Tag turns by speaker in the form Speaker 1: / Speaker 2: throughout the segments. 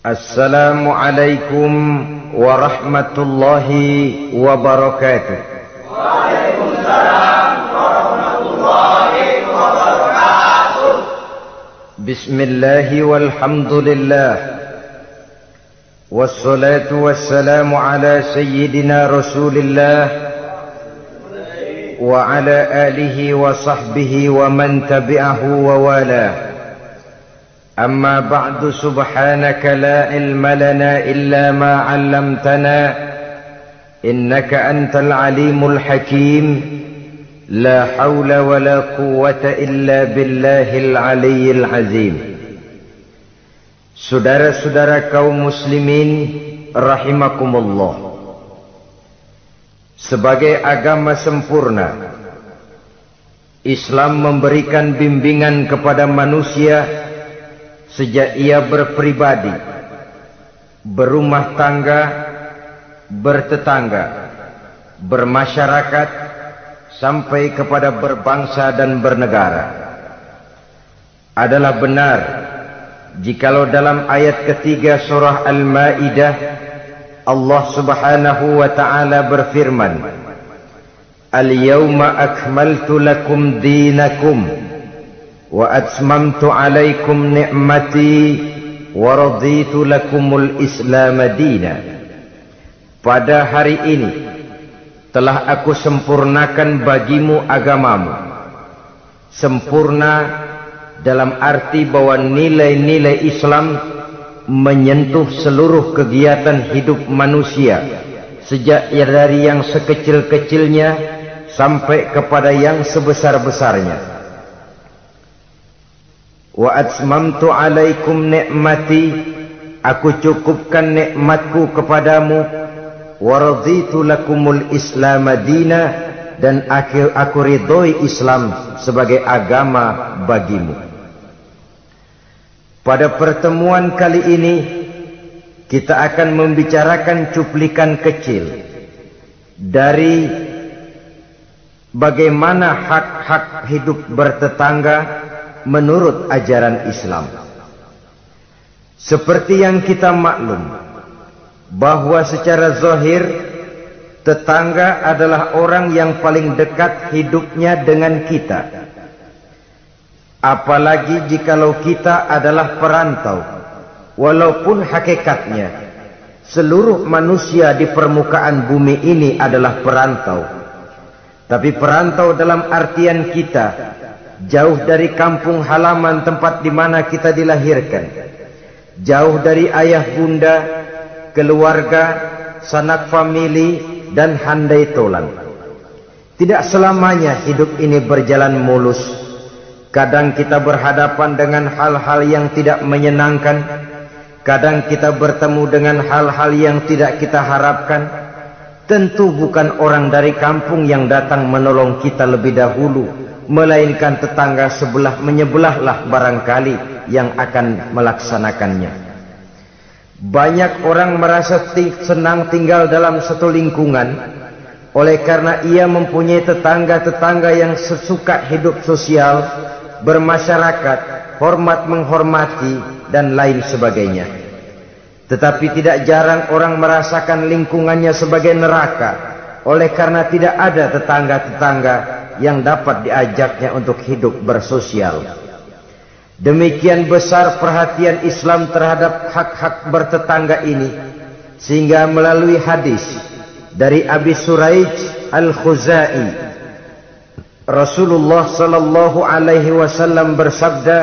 Speaker 1: Assalamualaikum warahmatullahi wabarakatuh.
Speaker 2: Waalaikumsalam warahmatullahi wabarakatuh.
Speaker 1: Bismillahi walhamdulillah. Wassalatu wassalamu ala sayyidina Rasulillah wa ala alihi wa sahbihi wa man tabi'ahu wa walah. أما بعد سبحانك لا علم لنا إلا ما علمتنا إنك أنت العليم الحكيم لا حول ولا قوة إلا بالله العلي العظيم. Saudara-saudara kaum muslimin rahimakumullah, sebagai agama sempurna, Islam memberikan bimbingan kepada manusia sejak ia berpribadi, berumah tangga, bertetangga, bermasyarakat, sampai kepada berbangsa dan bernegara. Adalah benar jikalau dalam ayat ketiga surah Al-Maidah Allah Subhanahu wa ta'ala berfirman, Al-yawma akmaltu lakum dinakum wa atmamtu alaikum ni'mati wa raditu lakumul islam dina. Pada hari ini telah aku sempurnakan bagimu agamamu. Sempurna dalam arti bahwa nilai-nilai Islam menyentuh seluruh kegiatan hidup manusia, sejak dari yang sekecil-kecilnya sampai kepada yang sebesar-besarnya. Wa atmamtu alaikum ni'mati, aku cukupkan nikmatku kepadamu. Wa raditu lakumul islam dina, dan aku ridhoi Islam sebagai agama bagimu. Pada pertemuan kali ini kita akan membicarakan cuplikan kecil dari bagaimana hak-hak hidup bertetangga menurut ajaran Islam. Seperti yang kita maklum bahwa secara zahir tetangga adalah orang yang paling dekat hidupnya dengan kita. Apalagi jikalau kita adalah perantau, walaupun hakikatnya seluruh manusia di permukaan bumi ini adalah perantau. Tapi perantau dalam artian kita jauh dari kampung halaman tempat di mana kita dilahirkan, jauh dari ayah bunda, keluarga, sanak famili, dan handai tolan. Tidak selamanya hidup ini berjalan mulus. Kadang kita berhadapan dengan hal-hal yang tidak menyenangkan. Kadang kita bertemu dengan hal-hal yang tidak kita harapkan. Tentu bukan orang dari kampung yang datang menolong kita lebih dahulu, melainkan tetangga sebelah menyebelahlah barangkali yang akan melaksanakannya. Banyak orang merasa senang tinggal dalam satu lingkungan oleh karena ia mempunyai tetangga-tetangga yang sesuka hidup sosial, bermasyarakat, hormat menghormati, dan lain sebagainya. Tetapi tidak jarang orang merasakan lingkungannya sebagai neraka oleh karena tidak ada tetangga-tetangga yang dapat diajaknya untuk hidup bersosial. Demikian besar perhatian Islam terhadap hak-hak bertetangga ini, sehingga melalui hadis dari Abi Suraij Al-Khuzai, Rasulullah sallallahu alaihi wasallam bersabda,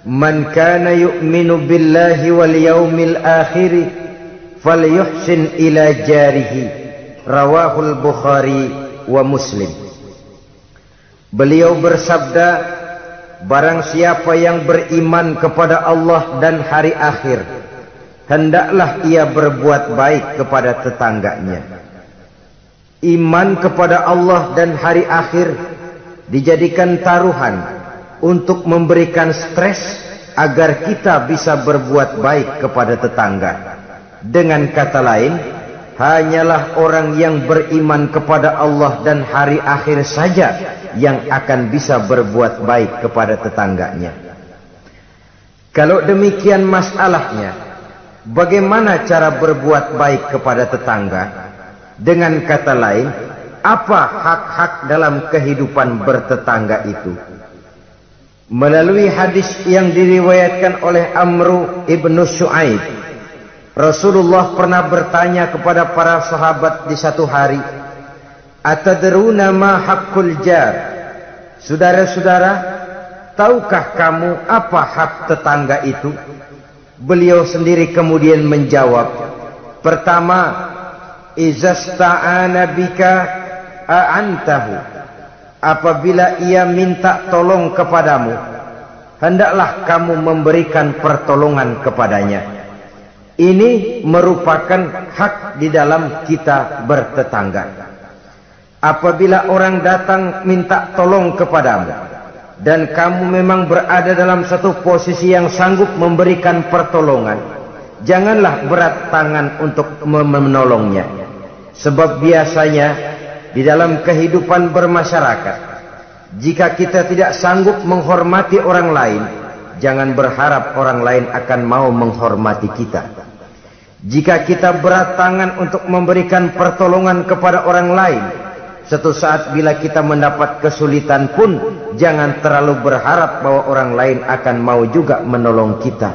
Speaker 1: "Man kana yu'minu billahi wal yaumil akhir falyuhsin ila jarihi." Rawahul Bukhari wa Muslim. Beliau bersabda, barang siapa yang beriman kepada Allah dan hari akhir, hendaklah ia berbuat baik kepada tetangganya. Iman kepada Allah dan hari akhir dijadikan taruhan untuk memberikan stres agar kita bisa berbuat baik kepada tetangga. Dengan kata lain, hanyalah orang yang beriman kepada Allah dan hari akhir saja yang akan bisa berbuat baik kepada tetangganya. Kalau demikian masalahnya, bagaimana cara berbuat baik kepada tetangga? Dengan kata lain, apa hak-hak dalam kehidupan bertetangga itu? Melalui hadis yang diriwayatkan oleh Amru ibnu Shu'aib, Rasulullah pernah bertanya kepada para sahabat di satu hari, "Atadruna ma haqqul jar?" Saudara-saudara, tahukah kamu apa hak tetangga itu? Beliau sendiri kemudian menjawab, pertama, izasta'ana bika a'antahu. Apabila ia minta tolong kepadamu, hendaklah kamu memberikan pertolongan kepadanya. Ini merupakan hak di dalam kita bertetangga. Apabila orang datang minta tolong kepadamu, dan kamu memang berada dalam satu posisi yang sanggup memberikan pertolongan, janganlah berat tangan untuk menolongnya. Sebab biasanya di dalam kehidupan bermasyarakat, jika kita tidak sanggup menghormati orang lain, jangan berharap orang lain akan mau menghormati kita. Jika kita berat tangan untuk memberikan pertolongan kepada orang lain, suatu saat bila kita mendapat kesulitan pun, jangan terlalu berharap bahwa orang lain akan mau juga menolong kita.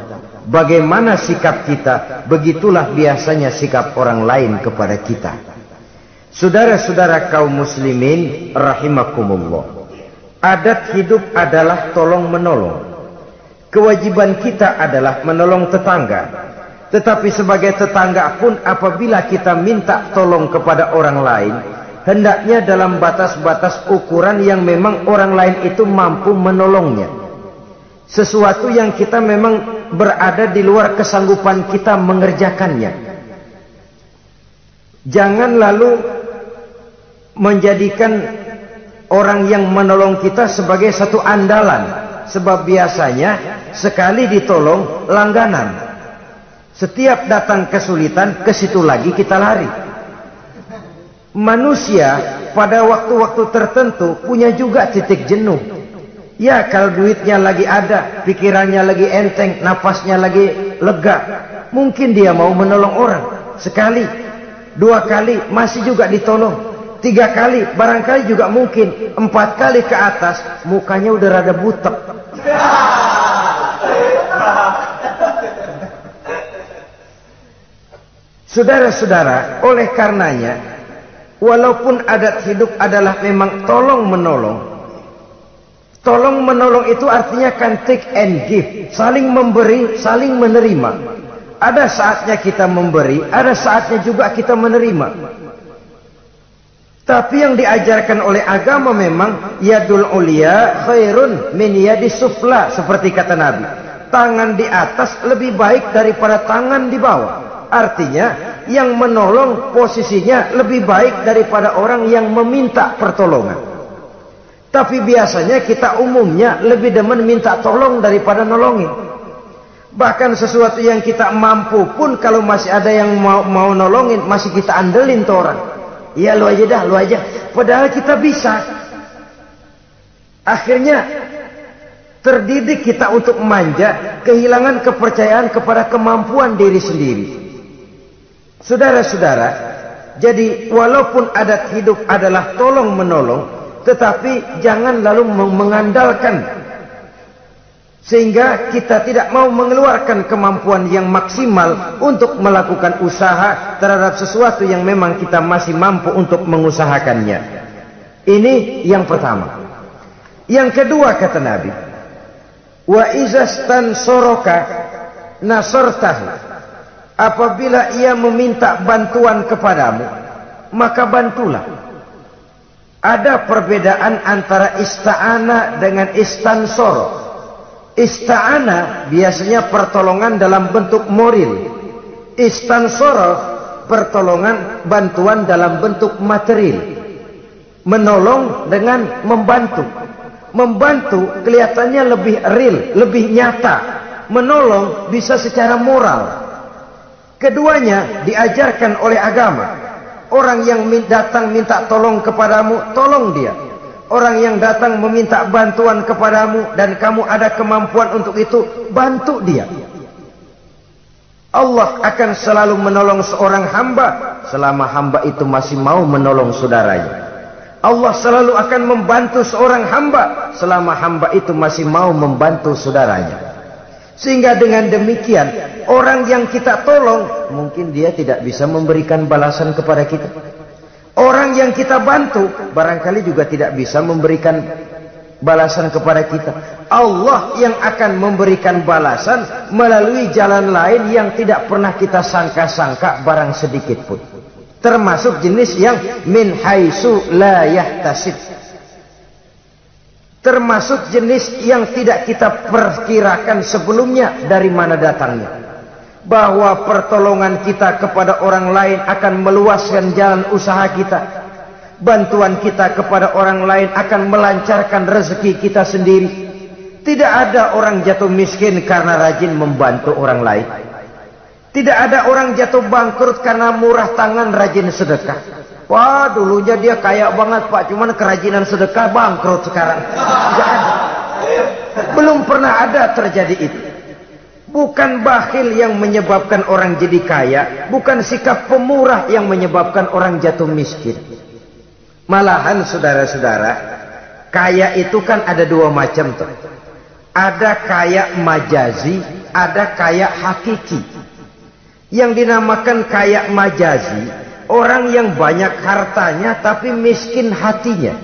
Speaker 1: Bagaimana sikap kita, begitulah biasanya sikap orang lain kepada kita. Saudara-saudara kaum muslimin rahimakumullah, adat hidup adalah tolong menolong. Kewajiban kita adalah menolong tetangga. Tetapi sebagai tetangga pun, apabila kita minta tolong kepada orang lain, hendaknya dalam batas-batas ukuran yang memang orang lain itu mampu menolongnya. Sesuatu yang kita memang berada di luar kesanggupan kita mengerjakannya. Jangan lalu menjadikan orang yang menolong kita sebagai satu andalan. Sebab biasanya sekali ditolong langganan. Setiap datang kesulitan, ke situ lagi kita lari. Manusia pada waktu-waktu tertentu punya juga titik jenuh. Ya, kalau duitnya lagi ada, pikirannya lagi enteng, napasnya lagi lega, mungkin dia mau menolong orang. Sekali, dua kali masih juga ditolong. 3 kali barangkali juga mungkin. 4 kali ke atas mukanya udah rada butek. Saudara-saudara, oleh karenanya, walaupun adat hidup adalah memang tolong menolong, tolong menolong itu artinya kan take and give, saling memberi, saling menerima. Ada saatnya kita memberi, ada saatnya juga kita menerima. Tapi yang diajarkan oleh agama memang yadul ulia khairun min yadis sufla, seperti kata Nabi. Tangan di atas lebih baik daripada tangan di bawah. Artinya yang menolong posisinya lebih baik daripada orang yang meminta pertolongan. Tapi biasanya kita umumnya lebih demen minta tolong daripada nolongin. Bahkan sesuatu yang kita mampu pun, kalau masih ada yang mau nolongin, masih kita andelin tuh orang. Ya lu aja dah, lu aja. Padahal kita bisa. Akhirnya terdidik kita untuk manja, kehilangan kepercayaan kepada kemampuan diri sendiri. Saudara-saudara, jadi walaupun adat hidup adalah tolong menolong, tetapi jangan lalu mengandalkan sehingga kita tidak mau mengeluarkan kemampuan yang maksimal untuk melakukan usaha terhadap sesuatu yang memang kita masih mampu untuk mengusahakannya. Ini yang pertama. Yang kedua kata Nabi, wa izastan soroka nasartahu. Apabila ia meminta bantuan kepadamu, maka bantulah. Ada perbedaan antara ista'ana dengan istansor. Ista'ana biasanya pertolongan dalam bentuk moral. Istansor pertolongan, bantuan dalam bentuk material. Menolong dengan membantu. Membantu kelihatannya lebih real, lebih nyata. Menolong bisa secara moral. Keduanya diajarkan oleh agama. Orang yang datang minta tolong kepadamu, tolong dia. Orang yang datang meminta bantuan kepadamu dan kamu ada kemampuan untuk itu, bantu dia. Allah akan selalu menolong seorang hamba selama hamba itu masih mau menolong saudaranya. Allah selalu akan membantu seorang hamba selama hamba itu masih mau membantu saudaranya. Sehingga dengan demikian, orang yang kita tolong, mungkin dia tidak bisa memberikan balasan kepada kita. Orang yang kita bantu, barangkali juga tidak bisa memberikan balasan kepada kita. Allah yang akan memberikan balasan melalui jalan lain yang tidak pernah kita sangka-sangka barang sedikit pun. Termasuk jenis yang min haitsu la yahtasib. Termasuk jenis yang tidak kita perkirakan sebelumnya dari mana datangnya. Bahwa pertolongan kita kepada orang lain akan meluaskan jalan usaha kita. Bantuan kita kepada orang lain akan melancarkan rezeki kita sendiri. Tidak ada orang jatuh miskin karena rajin membantu orang lain. Tidak ada orang jatuh bangkrut karena murah tangan rajin sedekah. Wah, dulunya dia kaya banget Pak, cuman kerajinan sedekah bangkrut sekarang. Tidak ada. Belum pernah ada terjadi itu. Bukan bakhil yang menyebabkan orang jadi kaya, bukan sikap pemurah yang menyebabkan orang jatuh miskin. Malahan saudara-saudara, kaya itu kan ada dua macam tuh. Ada kaya majazi, ada kaya hakiki. Yang dinamakan kaya majazi, orang yang banyak hartanya tapi miskin hatinya.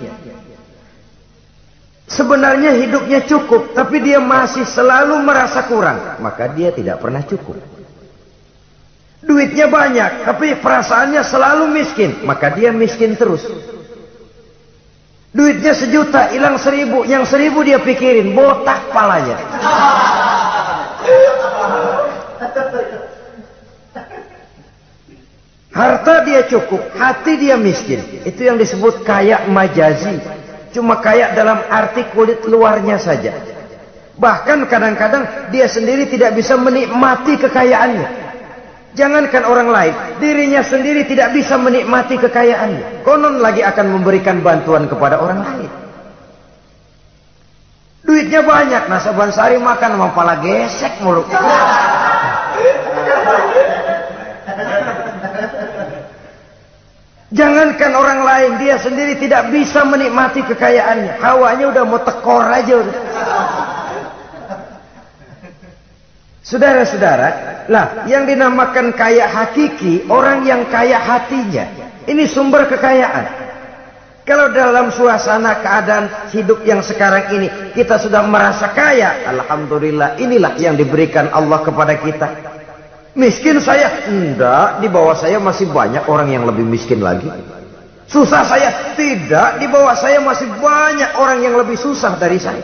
Speaker 1: Sebenarnya hidupnya cukup, tapi dia masih selalu merasa kurang, maka dia tidak pernah cukup. Duitnya banyak, tapi perasaannya selalu miskin, maka dia miskin terus. Duitnya 1 juta, hilang 1.000, yang 1.000 dia pikirin, botak palanya. Harta dia cukup, hati dia miskin. Itu yang disebut kaya majazi. Cuma kaya dalam arti kulit luarnya saja. Bahkan kadang-kadang dia sendiri tidak bisa menikmati kekayaannya. Jangankan orang lain, dirinya sendiri tidak bisa menikmati kekayaannya. Konon lagi akan memberikan bantuan kepada orang lain. Duitnya banyak, nah saban sehari makan sama pala gesek mulu. Jangankan orang lain, dia sendiri tidak bisa menikmati kekayaannya. Hawanya udah mau tekor aja udah. Saudara-saudara, lah yang dinamakan kaya hakiki, orang yang kaya hatinya. Ini sumber kekayaan. Kalau dalam suasana keadaan hidup yang sekarang ini kita sudah merasa kaya, alhamdulillah, inilah yang diberikan Allah kepada kita. Miskin saya? Enggak, di bawah saya masih banyak orang yang lebih miskin lagi. Susah saya? Tidak, di bawah saya masih banyak orang yang lebih susah dari saya.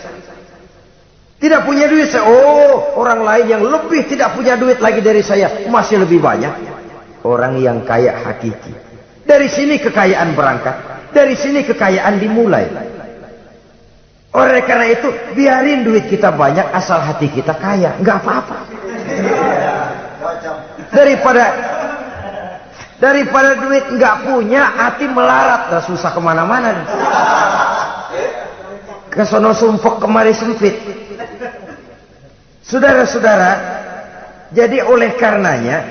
Speaker 1: Tidak punya duit saya, oh orang lain yang lebih tidak punya duit lagi dari saya masih lebih banyak. Orang yang kaya hakiki. Dari sini kekayaan berangkat, dari sini kekayaan dimulai. Oleh karena itu biarin duit kita banyak asal hati kita kaya, nggak apa-apa. Daripada duit nggak punya, hati melarat, dah susah kemana-mana. Kesono sumpok kemari sempit. Saudara-saudara, jadi oleh karenanya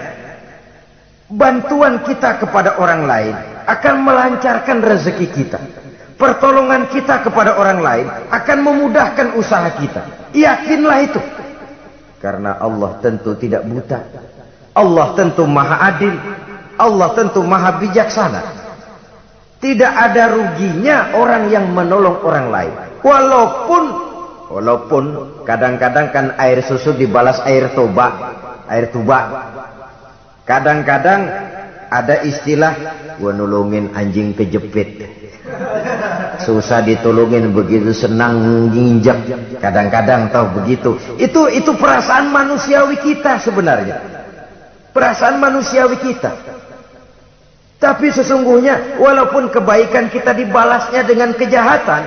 Speaker 1: bantuan kita kepada orang lain akan melancarkan rezeki kita. Pertolongan kita kepada orang lain akan memudahkan usaha kita. Yakinlah itu. Karena Allah tentu tidak buta. Allah tentu maha adil. Allah tentu maha bijaksana. Tidak ada ruginya orang yang menolong orang lain. Walaupun kadang-kadang kan air susu dibalas air tuba. Kadang-kadang ada istilah, gua nulungin anjing kejepit. Susah ditolongin, begitu senang nginjak. Kadang-kadang tahu begitu. Itu perasaan manusiawi kita sebenarnya. Perasaan manusiawi kita. Tapi sesungguhnya walaupun kebaikan kita dibalasnya dengan kejahatan,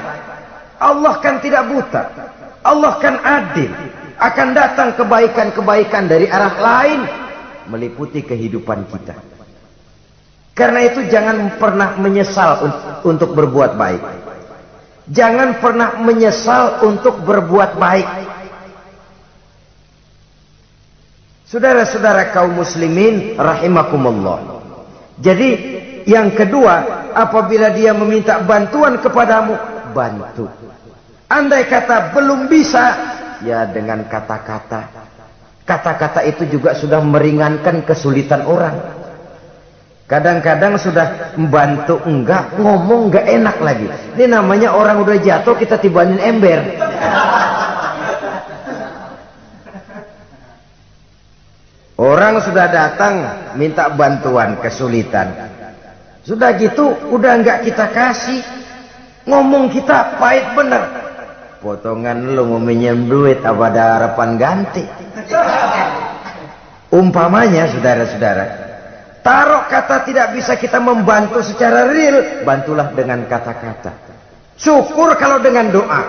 Speaker 1: Allah kan tidak buta. Allah kan adil. Akan datang kebaikan-kebaikan dari arah lain meliputi kehidupan kita. Karena itu jangan pernah menyesal untuk berbuat baik. Jangan pernah menyesal untuk berbuat baik. Saudara-saudara kaum muslimin rahimakumullah. Jadi yang kedua, apabila dia meminta bantuan kepadamu, bantu. Andai kata belum bisa, ya dengan kata-kata. Kata-kata itu juga sudah meringankan kesulitan orang. Kadang-kadang sudah membantu enggak, ngomong enggak enak lagi. Ini namanya orang udah jatuh kita tibanin ember. Orang sudah datang minta bantuan, kesulitan. Sudah gitu udah enggak kita kasih. Ngomong kita pahit bener. Potongan lu mau minjem duit apa ada harapan ganti? Umpamanya saudara-saudara, taruh kata tidak bisa kita membantu secara real, bantulah dengan kata-kata. Syukur kalau dengan doa.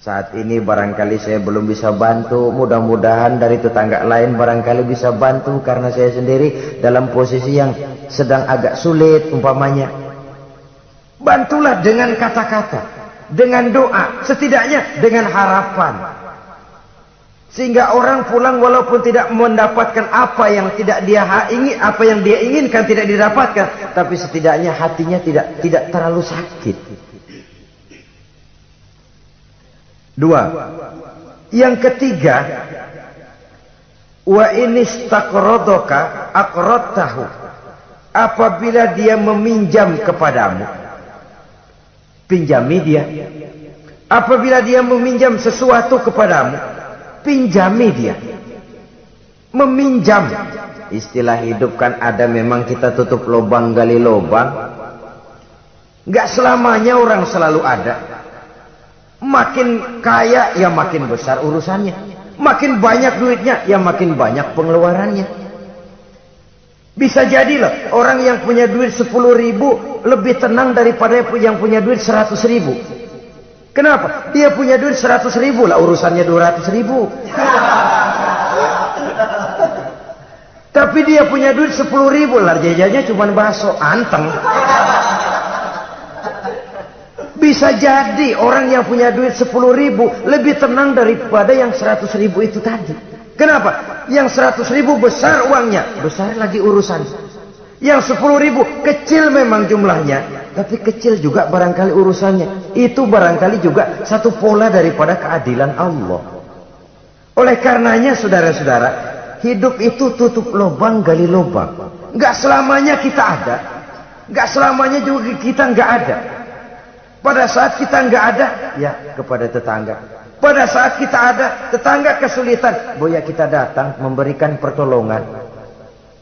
Speaker 1: Saat ini barangkali saya belum bisa bantu, mudah-mudahan dari tetangga lain barangkali bisa bantu karena saya sendiri dalam posisi yang sedang agak sulit umpamanya. Bantulah dengan kata-kata, dengan doa, setidaknya dengan harapan. Sehingga orang pulang walaupun tidak mendapatkan apa yang tidak dia ingin, apa yang dia inginkan tidak didapatkan, tapi setidaknya hatinya tidak terlalu sakit. Dua. Yang ketiga, wa inistaqradaka aqradtahu. Apabila dia meminjam kepadamu, pinjami dia. Apabila dia meminjam sesuatu kepadamu, pinjami dia. Meminjam, istilah hidup kan ada, memang kita tutup lubang gali lubang. Gak selamanya orang selalu ada. Makin kaya ya makin besar urusannya, makin banyak duitnya ya makin banyak pengeluarannya. Bisa jadi loh orang yang punya duit 10.000 lebih tenang daripada yang punya duit 100.000. Kenapa? Dia punya duit 100.000 lah urusannya 200.000. Tapi dia punya duit 10.000 lah jajannya cuma bakso anteng. Bisa jadi orang yang punya duit 10.000 lebih tenang daripada yang 100.000 itu tadi. Kenapa? Yang 100.000 besar uangnya, besar lagi urusan. Yang 10.000 kecil memang jumlahnya, tapi kecil juga barangkali urusannya. Itu barangkali juga satu pola daripada keadilan Allah. Oleh karenanya saudara-saudara, hidup itu tutup lubang gali lubang. Enggak selamanya kita ada, enggak selamanya juga kita enggak ada. Pada saat kita enggak ada, ya kepada tetangga. Pada saat kita ada, tetangga kesulitan, boya kita datang memberikan pertolongan,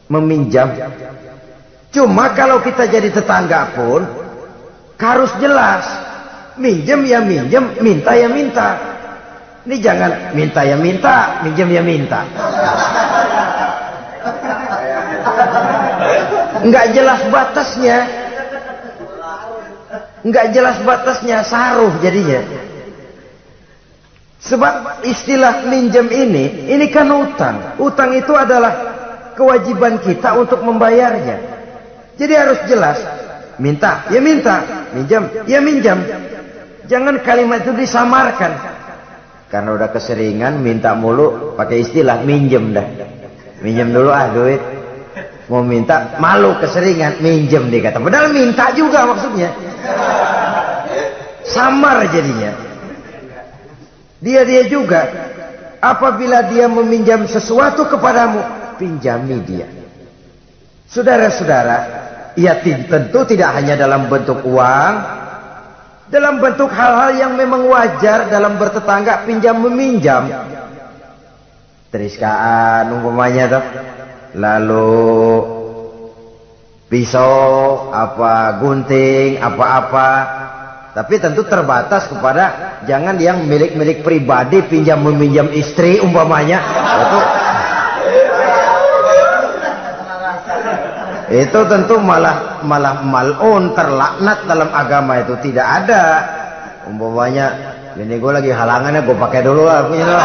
Speaker 1: meminjam. Cuma kalau kita jadi tetangga pun harus jelas, minjem ya minjem, minta ya minta. Ini jangan minta ya minta, minjem ya minta. Enggak jelas batasnya. Enggak jelas batasnya, saruh jadinya. Sebab istilah minjem ini kan utang. Utang itu adalah kewajiban kita untuk membayarnya. Jadi harus jelas. Minta, ya minta. Minjam, ya minjam. Jangan kalimat itu disamarkan. Karena udah keseringan minta mulu, pakai istilah minjem dah. Minjem dulu duit. Mau minta, malu keseringan, minjem dikata. Padahal minta juga maksudnya. Samar jadinya. Dia juga. Apabila dia meminjam sesuatu kepadamu, pinjami dia. Saudara-saudara, ya tentu tidak hanya dalam bentuk uang, dalam bentuk hal-hal yang memang wajar dalam bertetangga, pinjam meminjam. Teriskaan umpamanya tuh. Lalu pisau, apa gunting, apa-apa. Tapi tentu terbatas kepada jangan yang milik-milik pribadi pinjam meminjam istri umpamanya. Itu tentu malah mal'un, terlaknat dalam agama itu tidak ada. Umpamanya ini gue lagi halangannya gue pakai dulu lah punya dong.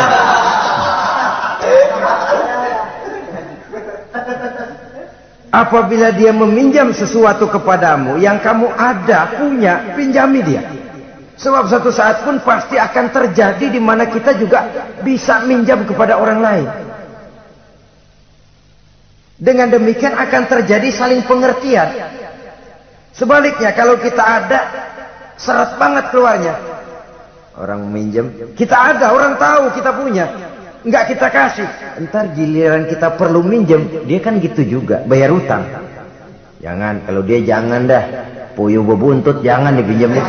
Speaker 1: Apabila dia meminjam sesuatu kepadamu yang kamu ada, punya, pinjami dia. Sebab satu saat pun pasti akan terjadi di mana kita juga bisa minjam kepada orang lain. Dengan demikian akan terjadi saling pengertian. Sebaliknya kalau kita ada, seret banget keluarnya. Orang minjem, kita ada, orang tahu kita punya, nggak kita kasih. Entar giliran kita perlu minjem, dia kan gitu juga, bayar utang. Jangan, kalau dia jangan dah, puyuh bebuntut jangan dipinjemin.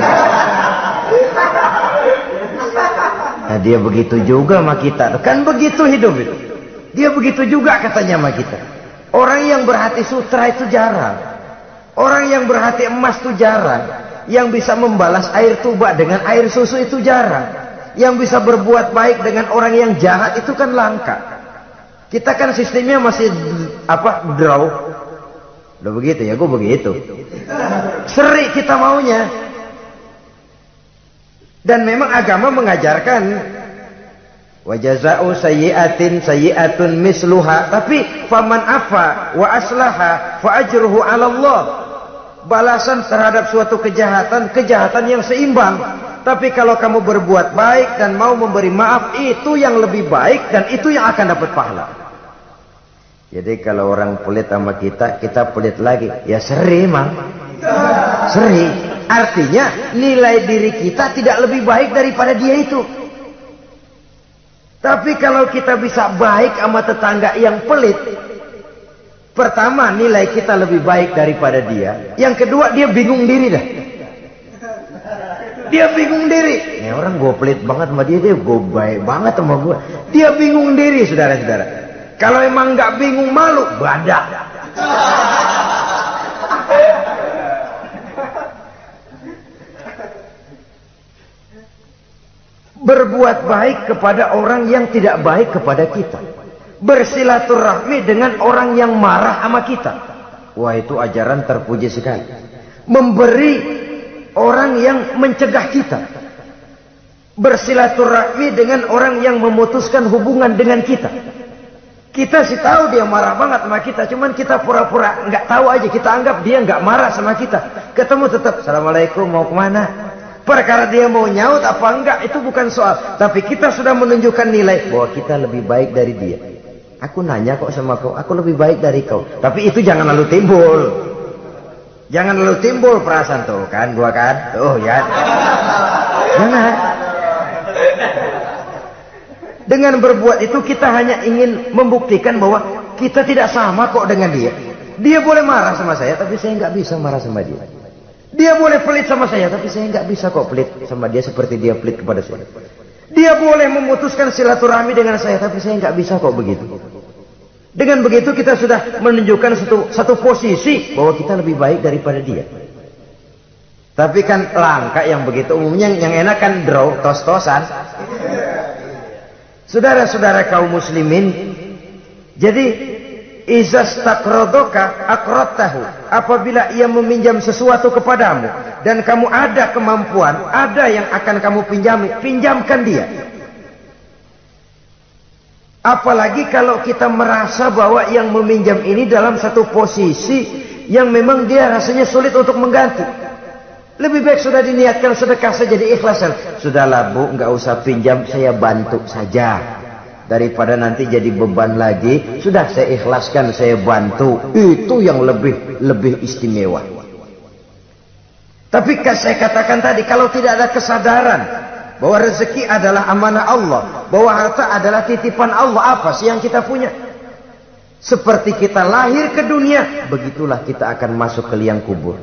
Speaker 1: Nah dia begitu juga sama kita, kan begitu hidup itu. Dia begitu juga katanya sama kita. Orang yang berhati sutra itu jarang. Orang yang berhati emas itu jarang. Yang bisa membalas air tuba dengan air susu itu jarang. Yang bisa berbuat baik dengan orang yang jahat itu kan langka. Kita kan sistemnya masih draw. Udah begitu ya, gue begitu. Seri kita maunya. Dan memang agama mengajarkan wa jazaa'u sayyi'atin sayyi'atun misluha, tapi faman afa wa aslaha fa ajruhu 'ala Allah. Balasan terhadap suatu kejahatan, kejahatan yang seimbang. Tapi kalau kamu berbuat baik dan mau memberi maaf, itu yang lebih baik dan itu yang akan dapat pahala. Jadi kalau orang pelit sama kita, kita pelit lagi, ya seri mang. Seri. Artinya nilai diri kita tidak lebih baik daripada dia itu. Tapi kalau kita bisa baik sama tetangga yang pelit, pertama nilai kita lebih baik daripada dia. Yang kedua dia bingung diri dah. Dia bingung diri. Ini orang gue pelit banget sama dia gue baik banget sama gue. Dia bingung diri saudara-saudara. Kalau emang nggak bingung malu, badak. Berbuat baik kepada orang yang tidak baik kepada kita. Bersilaturahmi dengan orang yang marah sama kita. Wah itu ajaran terpuji sekali. Memberi orang yang mencegah kita. Bersilaturahmi dengan orang yang memutuskan hubungan dengan kita. Kita sih tahu dia marah banget sama kita, cuman kita pura-pura nggak tahu aja, kita anggap dia nggak marah sama kita. Ketemu tetap, assalamualaikum, mau kemana? Perkara dia mau nyaut apa enggak itu bukan soal, tapi kita sudah menunjukkan nilai bahwa kita lebih baik dari dia. Aku nanya kok sama kau, aku lebih baik dari kau. Tapi itu jangan lalu timbul. Jangan lalu timbul perasaan tuh kan, gua kan. Tuh ya. Jangan. Dengan berbuat itu kita hanya ingin membuktikan bahwa kita tidak sama kok dengan dia. Dia boleh marah sama saya, tapi saya nggak bisa marah sama dia. Dia boleh pelit sama saya, tapi saya nggak bisa kok pelit sama dia seperti dia pelit kepada saya. Dia boleh memutuskan silaturahmi dengan saya, tapi saya nggak bisa kok begitu. Dengan begitu kita sudah menunjukkan satu posisi bahwa kita lebih baik daripada dia. Tapi kan langka yang begitu. Umumnya yang enak kan draw, tos-tosan. Saudara-saudara kaum muslimin, jadi izas takrodoka akrotahu, apabila ia meminjam sesuatu kepadamu dan kamu ada kemampuan, ada yang akan kamu pinjami, pinjamkan dia. Apalagi kalau kita merasa bahwa yang meminjam ini dalam satu posisi yang memang dia rasanya sulit untuk mengganti. Lebih baik sudah diniatkan sedekah saja, diikhlaskan. Sudahlah bu, nggak usah pinjam, saya bantu saja. Daripada nanti jadi beban lagi, sudah saya ikhlaskan, saya bantu. Itu yang lebih istimewa. Tapi saya katakan tadi, kalau tidak ada kesadaran bahwa rezeki adalah amanah Allah, bahwa harta adalah titipan Allah, apa sih yang kita punya? Seperti kita lahir ke dunia, begitulah kita akan masuk ke liang kubur.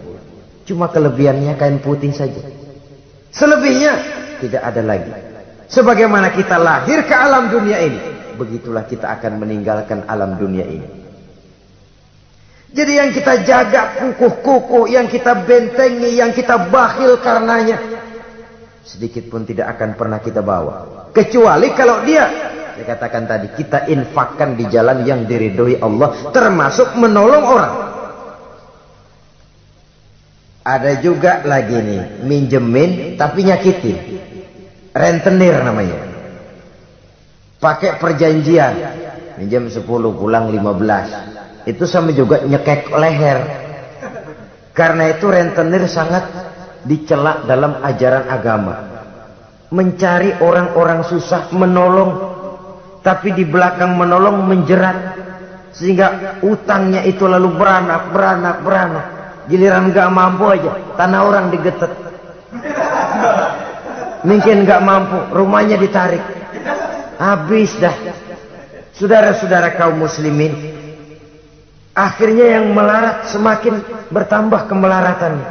Speaker 1: Cuma kelebihannya kain putih saja. Selebihnya tidak ada lagi. Sebagaimana kita lahir ke alam dunia ini, begitulah kita akan meninggalkan alam dunia ini. Jadi yang kita jaga kukuh-kukuh, yang kita bentengi, yang kita bakhil karenanya, sedikit pun tidak akan pernah kita bawa. Kecuali kalau dia, saya katakan tadi, kita infakkan di jalan yang diridhoi Allah, termasuk menolong orang. Ada juga lagi nih, minjemin tapi nyakitin. Rentenir namanya. Pakai perjanjian. Minjem 10, pulang 15. Itu sama juga nyekek leher. Karena itu rentenir sangat dicela dalam ajaran agama. Mencari orang-orang susah, menolong. Tapi di belakang menolong menjerat. sehingga utangnya itu lalu beranak. Giliran nggak mampu aja, tanah orang digetet. Mungkin nggak mampu, rumahnya ditarik. Habis dah. Saudara-saudara kaum muslimin, akhirnya yang melarat semakin bertambah kemelaratannya.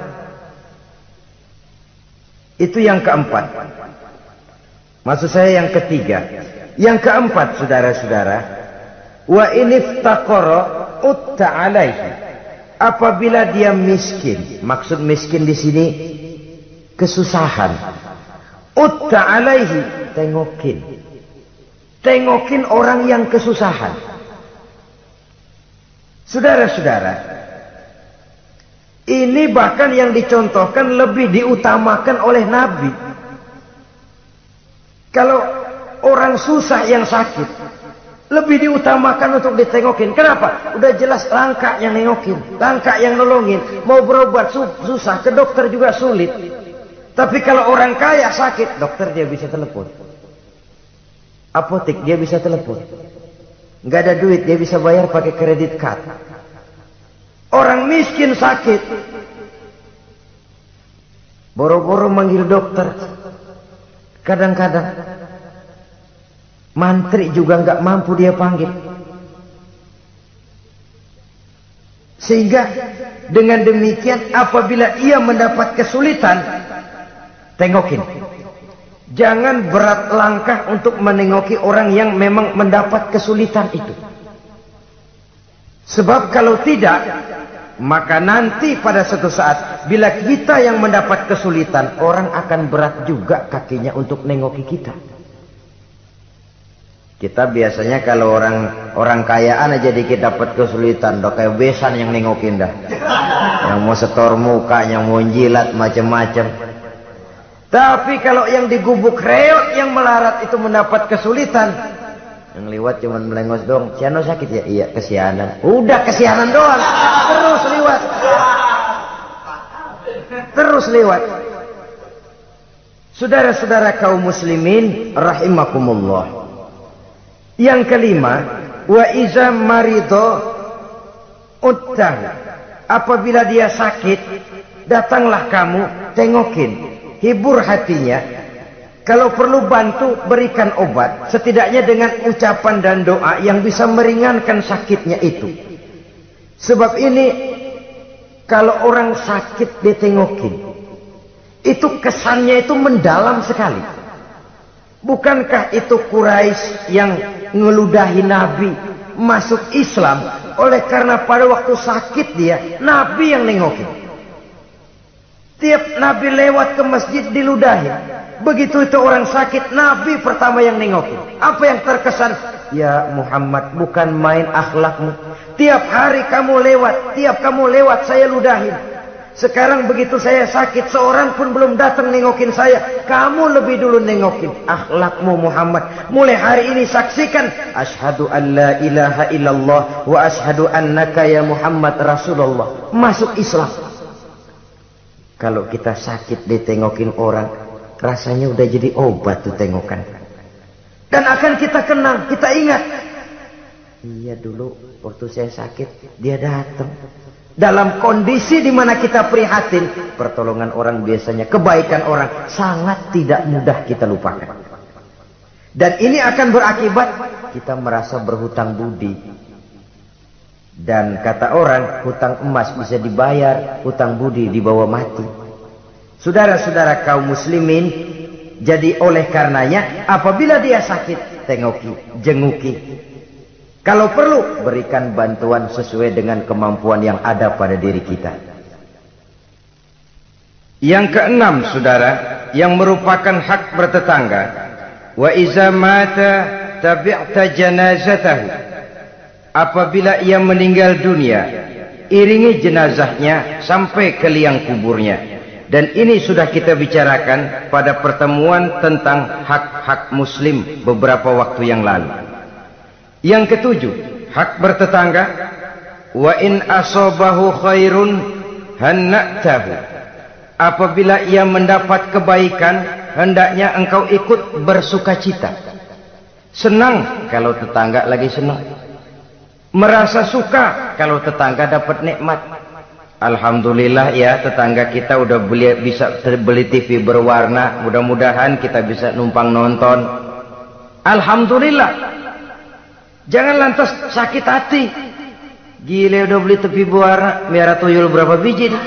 Speaker 1: Itu yang keempat. Maksud saya yang ketiga. Yang keempat, saudara-saudara, wa iniftaqara utta alaihi. Apabila dia miskin, maksud miskin di sini kesusahan. Utta alaihi, tengokin orang yang kesusahan. Saudara-saudara, ini bahkan yang dicontohkan lebih diutamakan oleh Nabi. Kalau orang susah yang sakit, lebih diutamakan untuk ditengokin. Kenapa? Udah jelas langka yang nengokin, langka yang nolongin. Mau berobat susah, ke dokter juga sulit. Tapi kalau orang kaya sakit, dokter dia bisa telepon, apotek dia bisa telepon. Nggak ada duit, dia bisa bayar pakai kredit card. Orang miskin sakit, boro-boro manggil dokter. Kadang-kadang mantri juga nggak mampu dia panggil. Sehingga dengan demikian apabila ia mendapat kesulitan, tengokin. Jangan berat langkah untuk menengoki orang yang memang mendapat kesulitan itu. Sebab kalau tidak, maka nanti pada suatu saat bila kita yang mendapat kesulitan, orang akan berat juga kakinya untuk nengoki kita. Kita biasanya kalau orang kayaan aja dikit dapat kesulitan, udah kayak besan yang nengokin dah. Yang mau setor muka, yang mau jilat macam-macam. Tapi kalau yang digubuk reot yang melarat itu mendapat kesulitan, yang lewat cuma melengos dong. Ciano sakit ya? Iya, kesianan. Udah kesianan doang. Terus lewat. Terus lewat. Saudara-saudara kaum muslimin rahimakumullah. Yang kelima, wa iza marido uttahu. Apabila dia sakit, datanglah kamu tengokin. Hibur hatinya. Kalau perlu bantu, berikan obat. Setidaknya dengan ucapan dan doa yang bisa meringankan sakitnya itu. Sebab ini, kalau orang sakit ditengokin, itu kesannya itu mendalam sekali. Bukankah itu Quraisy yang ngeludahi Nabi masuk Islam? Oleh karena pada waktu sakit dia, Nabi yang nengokin. Tiap Nabi lewat ke masjid diludahi. Begitu itu orang sakit, Nabi pertama yang nengokin. Apa yang terkesan? Ya Muhammad, bukan main akhlakmu. Tiap hari kamu lewat, saya ludahin. Sekarang begitu saya sakit, seorang pun belum datang nengokin saya. Kamu lebih dulu nengokin. Akhlakmu Muhammad. Mulai hari ini saksikan. Asyhadu an la ilaha illallah wa asyhadu annaka ya Muhammad Rasulullah. Masuk Islam. Kalau kita sakit ditengokin orang, rasanya udah jadi obat tuh tengokan. Dan akan kita kenang, kita ingat. Iya dulu waktu saya sakit, dia datang. Dalam kondisi di mana kita prihatin, pertolongan orang biasanya, kebaikan orang sangat tidak mudah kita lupakan. Dan ini akan berakibat kita merasa berhutang budi. Dan kata orang, hutang emas bisa dibayar, hutang budi dibawa mati. Saudara-saudara kaum muslimin, jadi oleh karenanya apabila dia sakit, tengoki, jenguki. Kalau perlu, berikan bantuan sesuai dengan kemampuan yang ada pada diri kita. Yang keenam, saudara, yang merupakan hak bertetangga, wa iza mata tabi'ta janazatahu. Apabila ia meninggal dunia, iringi jenazahnya sampai ke liang kuburnya. Dan ini sudah kita bicarakan pada pertemuan tentang hak-hak muslim beberapa waktu yang lalu. Yang ketujuh, hak bertetangga. Wa in asobahu khairun hanna'tahu. Apabila ia mendapat kebaikan, hendaknya engkau ikut bersukacita. Senang kalau tetangga lagi senang. merasa suka kalau tetangga dapat nikmat. Alhamdulillah ya, tetangga kita udah bisa beli TV berwarna, mudah-mudahan kita bisa numpang nonton. Alhamdulillah. Jangan lantas sakit hati. Gile udah beli TV berwarna, merah tuyul berapa biji nih?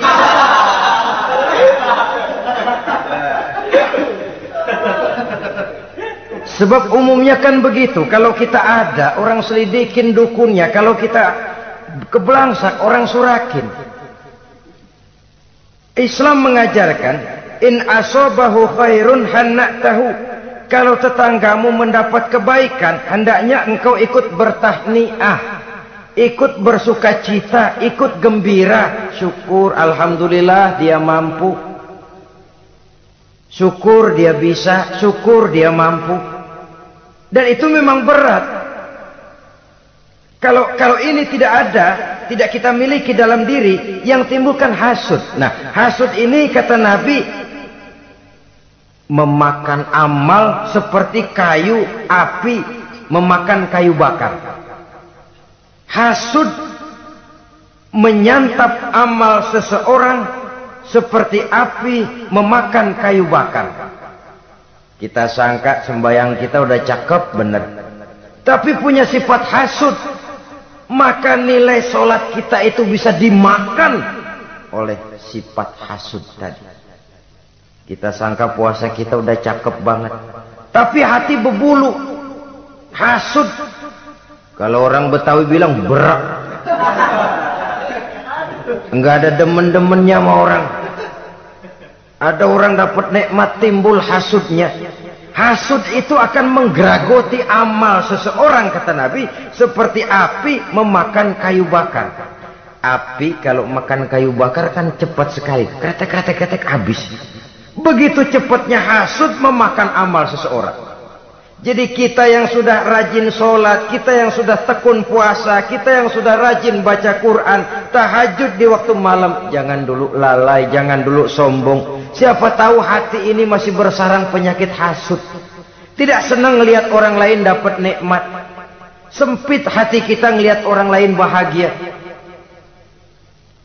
Speaker 1: Sebab umumnya kan begitu. Kalau kita ada, orang selidikin dukunnya. Kalau kita kebelangsak, orang surakin. Islam mengajarkan, in asobahu khairun hanna'tahu. Kalau tetanggamu mendapat kebaikan, hendaknya engkau ikut bertahniah, ikut bersukacita, ikut gembira. Syukur, alhamdulillah dia mampu. Syukur dia bisa, syukur dia mampu. Dan itu memang berat. Kalau ini tidak ada, tidak kita miliki dalam diri, yang timbulkan hasud. Nah, hasud ini kata Nabi memakan amal seperti kayu api memakan kayu bakar. Hasud menyantap amal seseorang seperti api memakan kayu bakar. Kita sangka sembahyang kita udah cakep bener, tapi punya sifat hasud, maka nilai sholat kita itu bisa dimakan oleh sifat hasud tadi. Kita sangka puasa kita udah cakep banget, tapi hati berbulu hasud. Kalau orang Betawi bilang berak, enggak ada demen-demennya sama orang. Ada orang dapat nikmat timbul hasudnya. Hasud itu akan menggeragoti amal seseorang kata Nabi seperti api memakan kayu bakar. Api kalau makan kayu bakar kan cepat sekali, kretek habis. Begitu cepatnya hasud memakan amal seseorang. Jadi kita yang sudah rajin sholat, kita yang sudah tekun puasa, kita yang sudah rajin baca Quran, tahajud di waktu malam, jangan dulu lalai, jangan dulu sombong. Siapa tahu hati ini masih bersarang penyakit hasud. Tidak senang melihat orang lain dapat nikmat. Sempit hati kita melihat orang lain bahagia.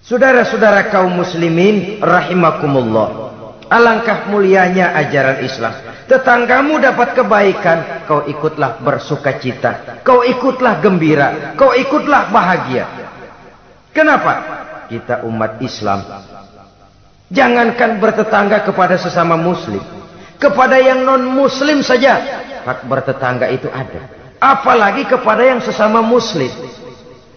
Speaker 1: Saudara-saudara kaum muslimin rahimakumullah. Alangkah mulianya ajaran Islam. Tetanggamu dapat kebaikan, kau ikutlah bersukacita, kau ikutlah gembira, kau ikutlah bahagia. Kenapa? Kita umat Islam, jangankan bertetangga kepada sesama muslim, kepada yang non muslim saja hak bertetangga itu ada, apalagi kepada yang sesama muslim.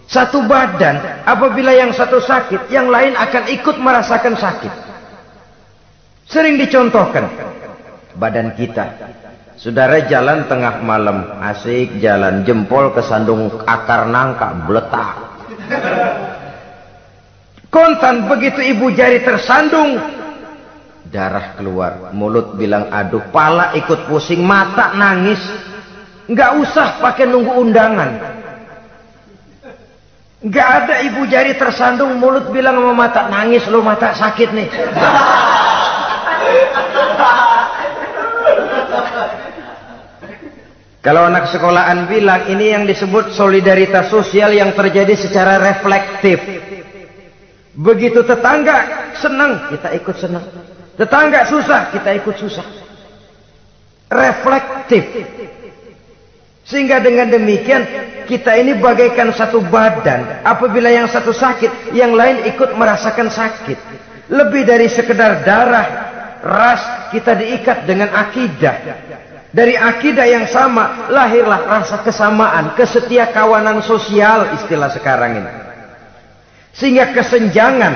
Speaker 1: Satu badan, apabila yang satu sakit, yang lain akan ikut merasakan sakit. Sering dicontohkan badan kita, saudara jalan tengah malam, asik jalan, jempol kesandung akar nangka, beletak. Kontan begitu ibu jari tersandung, darah keluar, mulut bilang aduh, pala ikut pusing, mata nangis. Nggak usah pakai nunggu undangan. Nggak ada ibu jari tersandung, mulut bilang sama mata, nangis lo, mata sakit nih. Kalau anak sekolahan bilang, ini yang disebut solidaritas sosial yang terjadi secara reflektif. Begitu tetangga senang, kita ikut senang. Tetangga susah, kita ikut susah. Reflektif. Sehingga dengan demikian, kita ini bagaikan satu badan. Apabila yang satu sakit, yang lain ikut merasakan sakit. Lebih dari sekedar darah, ras, kita diikat dengan akidah. Dari akidah yang sama, lahirlah rasa kesamaan, kesetiakawanan sosial istilah sekarang ini. Sehingga kesenjangan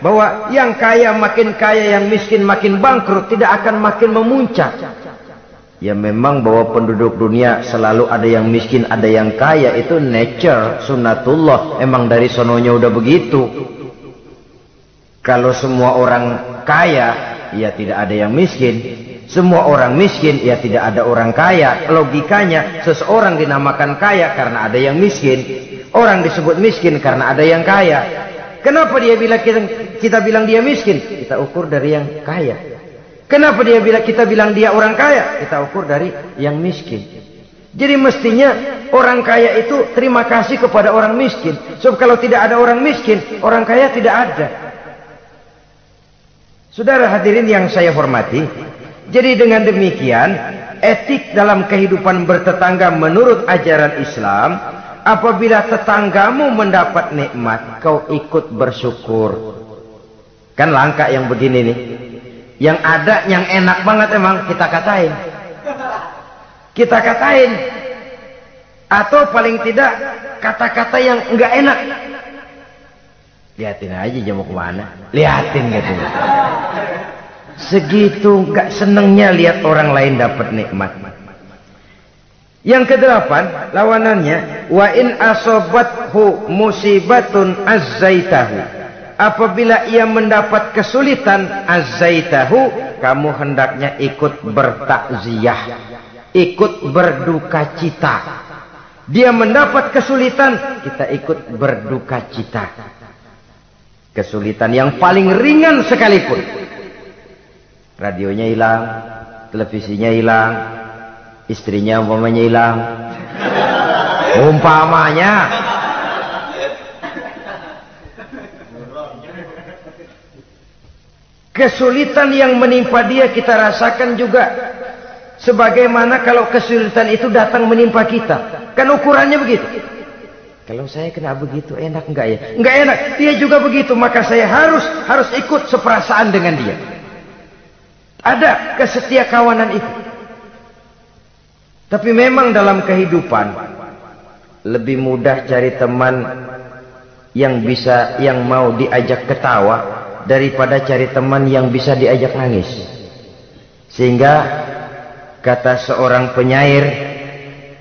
Speaker 1: bahwa yang kaya makin kaya, yang miskin makin bangkrut, tidak akan makin memuncak. Ya memang bahwa penduduk dunia selalu ada yang miskin, ada yang kaya, itu nature, sunnatullah. Emang dari sononya udah begitu. Kalau semua orang kaya, ya tidak ada yang miskin. Semua orang miskin, ya tidak ada orang kaya. Logikanya, seseorang dinamakan kaya karena ada yang miskin. Orang disebut miskin karena ada yang kaya. Kenapa dia bilang kita bilang dia miskin? Kita ukur dari yang kaya. Kenapa kita bilang dia orang kaya? Kita ukur dari yang miskin. Jadi mestinya orang kaya itu terima kasih kepada orang miskin. Sebab kalau tidak ada orang miskin, orang kaya tidak ada. Saudara hadirin yang saya hormati, jadi dengan demikian etik dalam kehidupan bertetangga menurut ajaran Islam, apabila tetanggamu mendapat nikmat, kau ikut bersyukur. Kan langka yang begini nih. Yang ada yang enak banget emang kita katain. Kita katain. Atau paling tidak kata-kata yang enggak enak. Lihatin aja dia mau kemana. Lihatin gitu. Segitu enggak senengnya lihat orang lain dapat nikmat. Yang kedelapan, lawanannya, wa in asobathu musibatun azzaitahu. Apabila ia mendapat kesulitan, azzaitahu, kamu hendaknya ikut bertakziah, ikut berduka cita. Dia mendapat kesulitan, kita ikut berduka cita. Kesulitan yang paling ringan sekalipun. Radionya hilang, televisinya hilang, istrinya umpamanya hilang. Umpamanya. Kesulitan yang menimpa dia kita rasakan juga. Sebagaimana kalau kesulitan itu datang menimpa kita. Kan ukurannya begitu. Kalau saya kena begitu enak enggak ya? Enggak enak. Dia juga begitu. Maka saya harus ikut seperasaan dengan dia. Ada kesetiakawanan itu. Tapi memang dalam kehidupan lebih mudah cari teman yang mau diajak ketawa daripada cari teman yang bisa diajak nangis. Sehingga kata seorang penyair,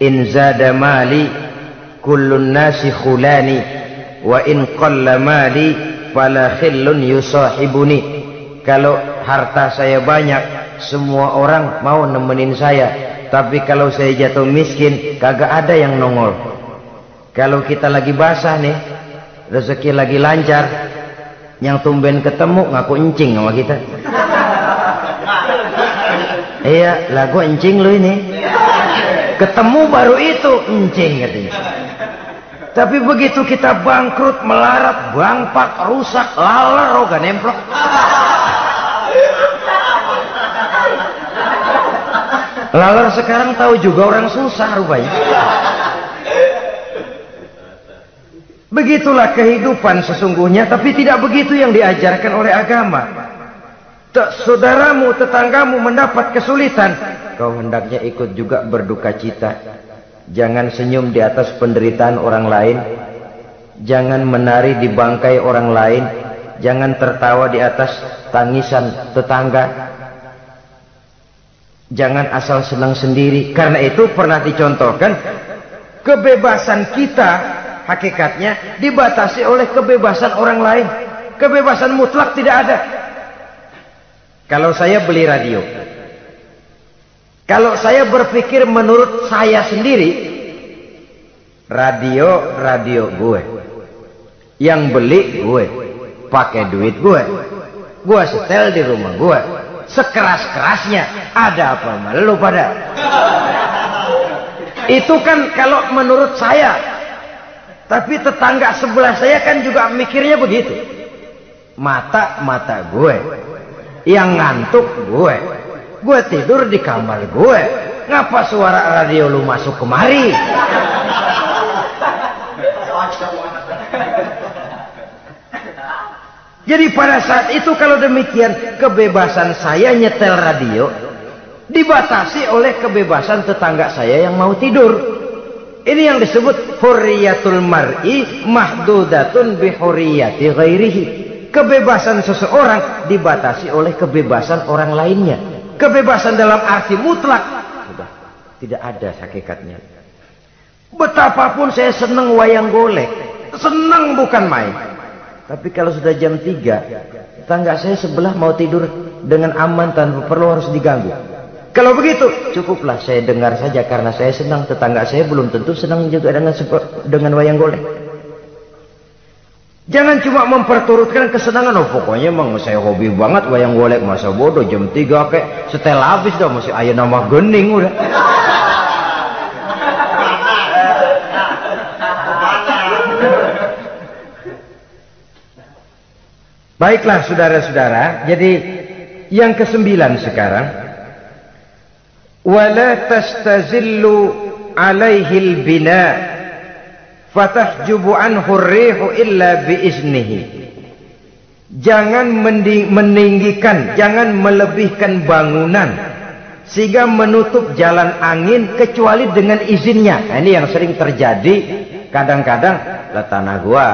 Speaker 1: in zada mali kullun nasi khulani wa in qalla mali fala khillun yusahibuni. Kalau harta saya banyak, semua orang mau nemenin saya. Tapi kalau saya jatuh miskin, kagak ada yang nongol. Kalau kita lagi basah nih, rezeki lagi lancar, yang tumben ketemu ngaku encing sama kita. Iya, lagu encing lu ini. Ketemu baru itu encing katanya. Tapi begitu kita bangkrut, melarat, bangpak, rusak, laler, roga nemplok. Laler sekarang tahu juga orang susah rupanya. Begitulah kehidupan sesungguhnya, tapi tidak begitu yang diajarkan oleh agama. Saudaramu, tetanggamu mendapat kesulitan, kau hendaknya ikut juga berduka cita. Jangan senyum di atas penderitaan orang lain. Jangan menari di bangkai orang lain. Jangan tertawa di atas tangisan tetangga. Jangan asal senang sendiri. Karena itu pernah dicontohkan, kebebasan kita hakikatnya dibatasi oleh kebebasan orang lain. Kebebasan mutlak tidak ada. Kalau saya beli radio, kalau saya berpikir menurut saya sendiri, radio gue, yang beli gue, pakai duit gue setel di rumah gue, sekeras-kerasnya, ada apa malu pada? Itu kan kalau menurut saya. Tapi tetangga sebelah saya kan juga mikirnya begitu. Mata gue, yang ngantuk gue tidur di kamar gue. Ngapa suara radio lu masuk kemari? Jadi pada saat itu kalau demikian, kebebasan saya nyetel radio dibatasi oleh kebebasan tetangga saya yang mau tidur. Ini yang disebut hurriyatul mar'i mahdudatun bi hurriyati ghairihi. Kebebasan seseorang dibatasi oleh kebebasan orang lainnya. Kebebasan dalam arti mutlak sudah tidak ada hakikatnya. Betapapun saya senang wayang golek, senang bukan main. Tapi kalau sudah jam 3, tetangga saya sebelah mau tidur dengan aman tanpa perlu harus diganggu. Kalau begitu, cukuplah saya dengar saja karena saya senang. Tetangga saya belum tentu senang juga dengan wayang golek. Jangan cuma memperturutkan kesenangan. Oh pokoknya emang saya hobi banget wayang golek. Masa bodoh jam 3 kayak setel habis dah. Masih ayah nama gening udah. Baiklah saudara-saudara, jadi yang ke-9 sekarang. Wala tastazillu alaihi al-bina fatahjubu anhu ar-rihu illa biiznihi. Jangan meninggikan, jangan melebihkan bangunan sehingga menutup jalan angin kecuali dengan izinnya. Nah, ini yang sering terjadi. Kadang-kadang, lah tanah gua,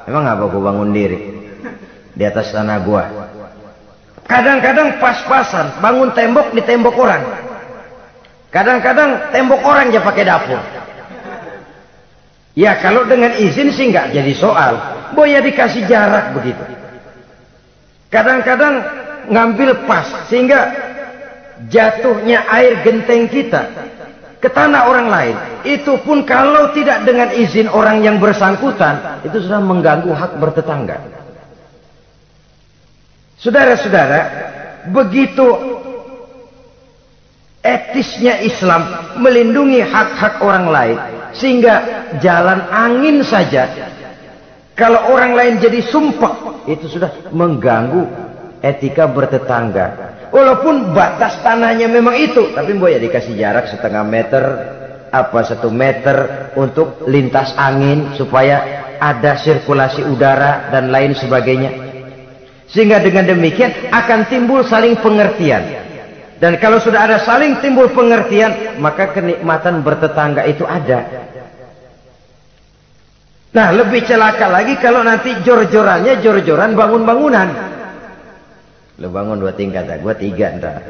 Speaker 1: emang apa gua bangun diri di atas tanah gua? Kadang-kadang pas-pasan bangun tembok di tembok orang. Kadang-kadang tembok orang aja pakai dapur. Ya kalau dengan izin sih nggak jadi soal. Boya dikasih jarak begitu. Kadang-kadang ngambil pas sehingga jatuhnya air genteng kita ke tanah orang lain. Itu pun kalau tidak dengan izin orang yang bersangkutan, itu sudah mengganggu hak bertetangga. Saudara-saudara, begitu etisnya Islam melindungi hak-hak orang lain, sehingga jalan angin saja kalau orang lain jadi sumpah, itu sudah mengganggu etika bertetangga. Walaupun batas tanahnya memang itu, tapi boleh dikasih jarak setengah meter, apa 1 meter untuk lintas angin supaya ada sirkulasi udara dan lain sebagainya. Sehingga dengan demikian akan timbul saling pengertian. Dan kalau sudah ada saling timbul pengertian, maka kenikmatan bertetangga itu ada. Nah, lebih celaka lagi kalau nanti jor-jorannya jor-joran bangun-bangunan. Lu bangun 2 tingkat, gua 3 ntar.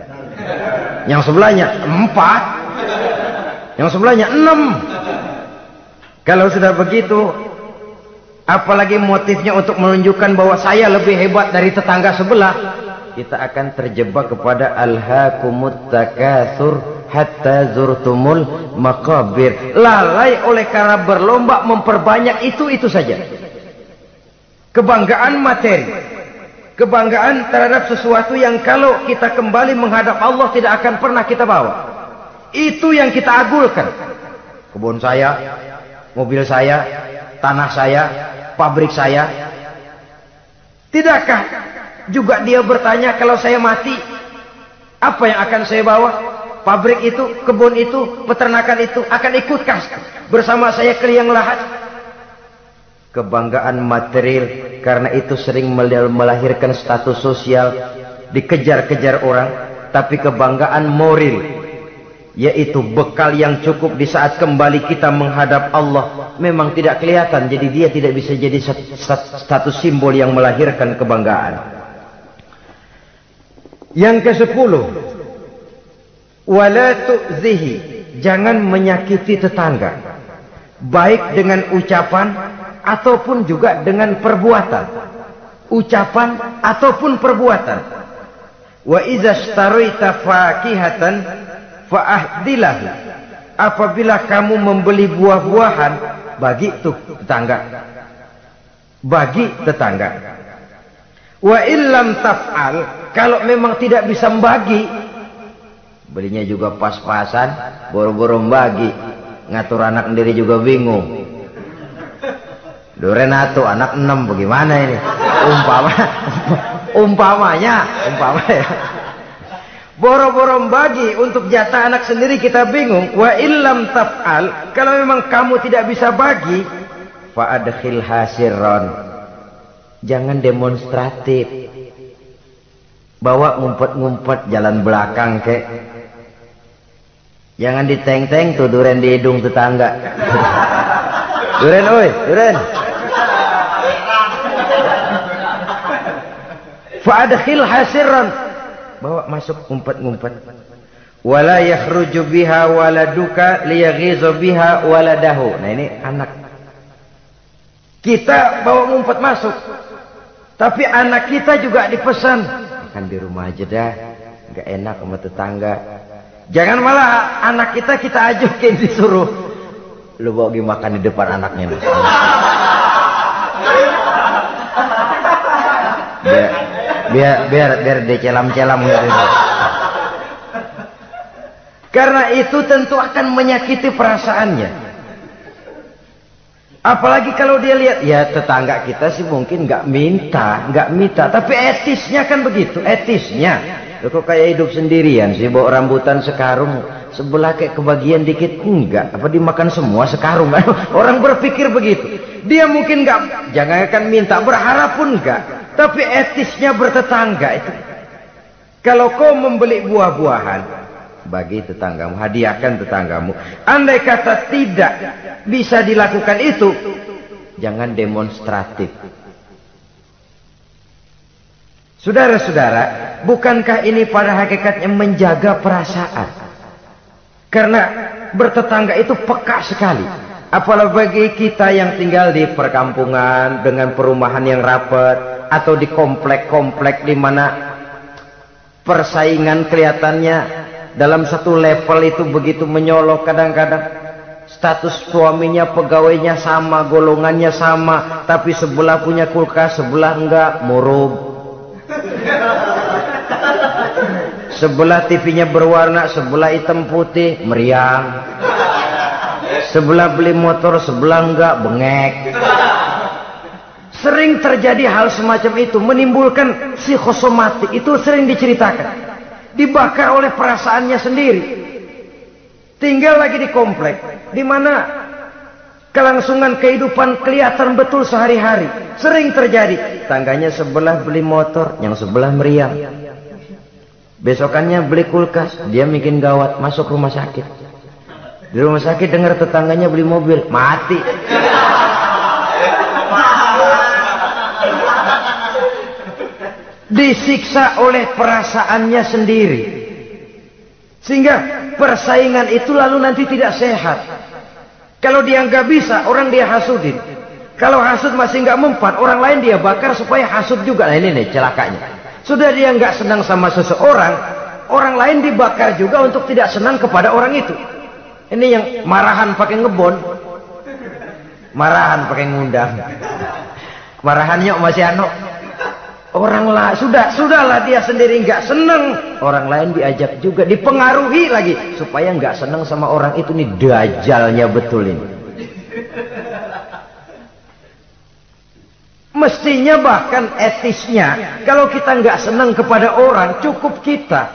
Speaker 1: Yang sebelahnya 4, yang sebelahnya 6. Kalau sudah begitu, apalagi motifnya untuk menunjukkan bahwa saya lebih hebat dari tetangga sebelah, kita akan terjebak kepada alhaakumut takatsur hatta zurtumul maqabir. Lalai oleh karena berlomba memperbanyak itu saja. Kebanggaan materi, kebanggaan terhadap sesuatu yang kalau kita kembali menghadap Allah tidak akan pernah kita bawa. Itu yang kita agulkan. Kebun saya, mobil saya, tanah saya, pabrik saya. Tidakkah juga dia bertanya, kalau saya mati, apa yang akan saya bawa? Pabrik itu, kebun itu, peternakan itu akan ikutkah bersama saya ke liang lahat? Kebanggaan material, karena itu sering melahirkan status sosial, dikejar-kejar orang. Tapi kebanggaan moral, yaitu bekal yang cukup di saat kembali kita menghadap Allah, memang tidak kelihatan. Jadi dia tidak bisa jadi status simbol yang melahirkan kebanggaan. Yang ke-10, wala tu'zihi, jangan menyakiti tetangga, baik dengan ucapan ataupun juga dengan perbuatan. Ucapan ataupun perbuatan. Wa idza ishtaraita fakihatan fa'ahdilahu, apabila kamu membeli buah-buahan, bagi tuh tetangga, bagi tetangga. Wa illam taf'al, kalau memang tidak bisa membagi, belinya juga pas-pasan, boro-boro membagi, ngatur anak sendiri juga bingung. Dorenato anak 6 bagaimana ini? Umpamanya. Boro-boro membagi untuk jatah anak sendiri kita bingung. Wa illam taf'al, kalau memang kamu tidak bisa bagi, fa adkhil hasirron, jangan demonstratif. Bawa ngumpet-ngumpet jalan belakang kek. Jangan diteng-teng tuh duren di hidung tetangga. Duren oi, duren. Fa'adkhil hasirran, bawa masuk ngumpet-ngumpet. Wala yakhruju biha waladuka liyaghizu biha waladahu. Nah ini anak. Kita bawa ngumpet masuk, tapi anak kita juga dipesan, makan di rumah aja dah, nggak enak sama tetangga. Jangan malah anak kita ajukin disuruh, lu bawa makan di depan anaknya. Biar dia celam-celam gitu. Karena itu tentu akan menyakiti perasaannya. Apalagi kalau dia lihat, ya tetangga kita sih mungkin nggak minta, tapi etisnya kan begitu, etisnya. Kok kayak hidup sendirian sih, bawa rambutan sekarung, sebelah kayak kebagian dikit, enggak, apa dimakan semua sekarung? Orang berpikir begitu. Dia mungkin nggak, jangankan minta, berharap pun enggak, tapi etisnya bertetangga itu. Kalau kau membeli buah-buahan, bagi tetanggamu, hadiahkan tetanggamu. Andai kata tidak bisa dilakukan itu, jangan demonstratif. Saudara-saudara, bukankah ini pada hakikatnya menjaga perasaan? Karena bertetangga itu peka sekali. Apalagi bagi kita yang tinggal di perkampungan dengan perumahan yang rapat, atau di komplek-komplek di mana persaingan kelihatannya dalam satu level itu begitu menyolok. Kadang-kadang status suaminya, pegawainya sama, golongannya sama, tapi sebelah punya kulkas, sebelah enggak, murub. Sebelah TV-nya berwarna, sebelah hitam putih, meriang. Sebelah beli motor, sebelah enggak, bengek. Sering terjadi hal semacam itu, menimbulkan psikosomatik. Itu sering diceritakan. Dibakar oleh perasaannya sendiri. Tinggal lagi di komplek, di mana kelangsungan kehidupan kelihatan betul sehari-hari. Sering terjadi. Tangganya sebelah beli motor, yang sebelah meriang. Besokannya beli kulkas, dia bikin gawat, masuk rumah sakit. Di rumah sakit dengar tetangganya beli mobil, mati. Disiksa oleh perasaannya sendiri. Sehingga persaingan itu lalu nanti tidak sehat. Kalau dia nggak bisa, orang dia hasudin. Kalau hasud masih nggak mempan, orang lain dia bakar supaya hasud juga. Nah ini nih celakanya. Sudah dia nggak senang sama seseorang, orang lain dibakar juga untuk tidak senang kepada orang itu. Ini yang marahan pakai ngebon, marahan pakai ngundang, marahannya masih ano. Orang lah sudahlah dia sendiri nggak senang, orang lain diajak juga, dipengaruhi lagi supaya nggak senang sama orang itu. Nih dajalnya betul ini. Mestinya bahkan etisnya, kalau kita nggak senang kepada orang, cukup kita.